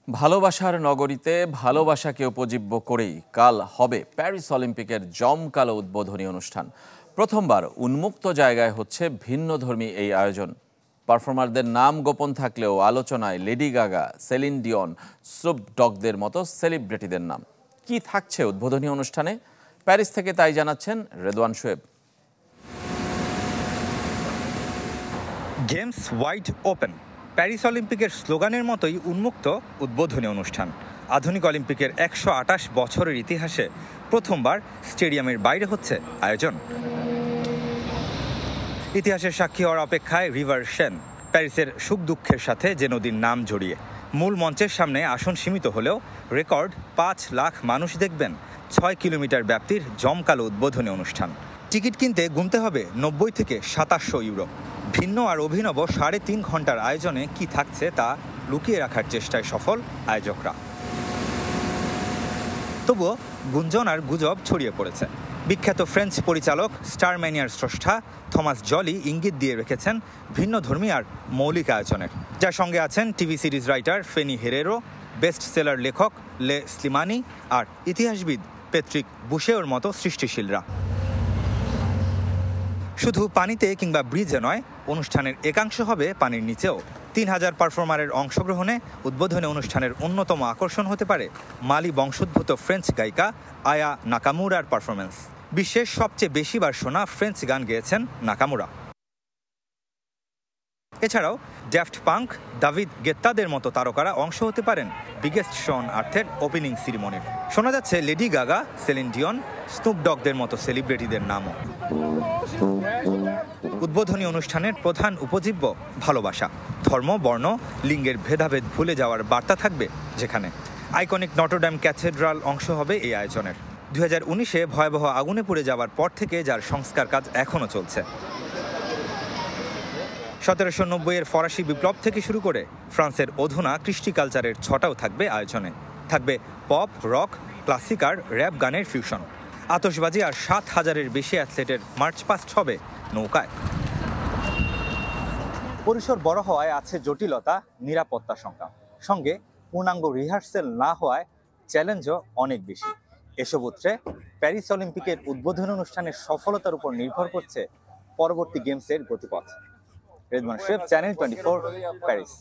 ভালোবাসার নগরীতে ভালোবাসাকে উপজীব্য করেই কাল হবে প্যারিস অলিম্পিকের জমকালো উদ্বোধনী অনুষ্ঠান। প্রথমবার উন্মুক্ত জায়গায় হচ্ছে ভিন্নধর্মী এই আয়োজন। পারফর্মারদের নাম গোপন থাকলেও আলোচনায় Lady Gaga, Celine Dion, Snoop ডগদের মতো সেলিব্রিটিদের নাম। কি থাকছে উদ্বোধনী অনুষ্ঠানে, প্যারিস থেকে তাই জানাচ্ছেন Redwan Shoaib. Games wide open, Paris অলিম্পিকের স্লোগানের মতোই উন্মুক্ত উদ্বোধনী অনুষ্ঠান। আধুনিক অলিম্পিকের ১২৮ বছরের ইতিহাসে প্রথমবার স্টেডিয়ামের বাইরে হচ্ছে আয়োজন। ইতিহাসের সাক্ষী হওয়ার অপেক্ষায় রিভার সেন, প্যারিসের সুখ দুঃখের সাথে যে নদীর নাম জড়িয়ে। মূল মঞ্চের সামনে আসন সীমিত হলেও রেকর্ড ৫ লাখ মানুষ দেখবেন ৬ কিলোমিটার ব্যাপ্তির জমকালো উদ্বোধনী অনুষ্ঠান। টিকিট কিনতে গুনতে হবে ৯০ থেকে ২৭০০ ইউরো। ভিন্ন আর অভিনব ৩.৫ ঘন্টার আয়োজনে কি থাকছে তা লুকিয়ে রাখার চেষ্টায় সফল আয়োজকরা। তবুও গুঞ্জন আর গুজব ছড়িয়ে পড়েছে। বিখ্যাত ফ্রেঞ্চ পরিচালক স্টারম্যানিয়ার স্রষ্টা থমাস জলি ইঙ্গিত দিয়ে রেখেছেন ভিন্ন ধর্মী আর মৌলিক আয়োজনের, যার সঙ্গে আছেন TV series writer Fanny Herrero, best seller লেখক লে স্লিমানি আর ইতিহাসবিদ পেট্রিক বুশেওর মতো সৃষ্টিশীলরা। শুধু পানিতে কিংবা ব্রিজে নয়, অনুষ্ঠানের একাংশ হবে পানির নিচেও। ৩,০০০ পারফর্মারের অংশগ্রহণে উদ্বোধনী অনুষ্ঠানের অন্যতম আকর্ষণ হতে পারে মালি বংশোদ্ভূত ফ্রেঞ্চ গায়িকা আয়া নাকামুরার পারফরমেন্স। বিশ্বের সবচেয়ে বেশিবার শোনা ফ্রেঞ্চ গান গেয়েছেন নাকামুরা। এছাড়াও ড্যাফট পাঙ্ক, দাভিদ গেত্তাদের মতো তারকারা অংশ হতে পারেন বিগেস্ট শো অন আর্থের ওপেনিং সেরিমনির। শোনা যাচ্ছে Lady Gaga, Celine Dion, Snoop ডগদের মতো সেলিব্রিটিদের নামও। উদ্বোধনী অনুষ্ঠানের প্রধান উপজীব্য ভালোবাসা। ধর্ম, বর্ণ, লিঙ্গের ভেদাভেদ ভুলে যাওয়ার বার্তা থাকবে যেখানে। আইকনিক নটরডেম ক্যাথেড্রাল অংশ হবে এই আয়োজনের। ২০১৯-এ ভয়াবহ আগুনে পুড়ে যাওয়ার পর থেকে যার সংস্কার কাজ এখনও চলছে। ১৭৯০-এর ফরাসি বিপ্লব থেকে শুরু করে ফ্রান্সের অধুনা কৃষ্টি কালচারের ছটাও থাকবে আয়োজনে। থাকবে পপ, রক, ক্লাসিক আর র্যাপ গানের ফিউশন। আতশবাজি আর ৭,০০০-এর বেশি অ্যাথলেটের মার্চ পাস্ট হবে নৌকায়। পরিসর বড় হওয়ায় আছে জটিলতা, নিরাপত্তা সংখ্যা, সঙ্গে পূর্ণাঙ্গ রিহার্সেল না হওয়ায় চ্যালেঞ্জও অনেক বেশি। এসব উৎসে প্যারিস অলিম্পিকের উদ্বোধনী অনুষ্ঠানের সফলতার উপর নির্ভর করছে পরবর্তী গেমসের গতিপথ। Redwan Shoaib, channel 24, Paris.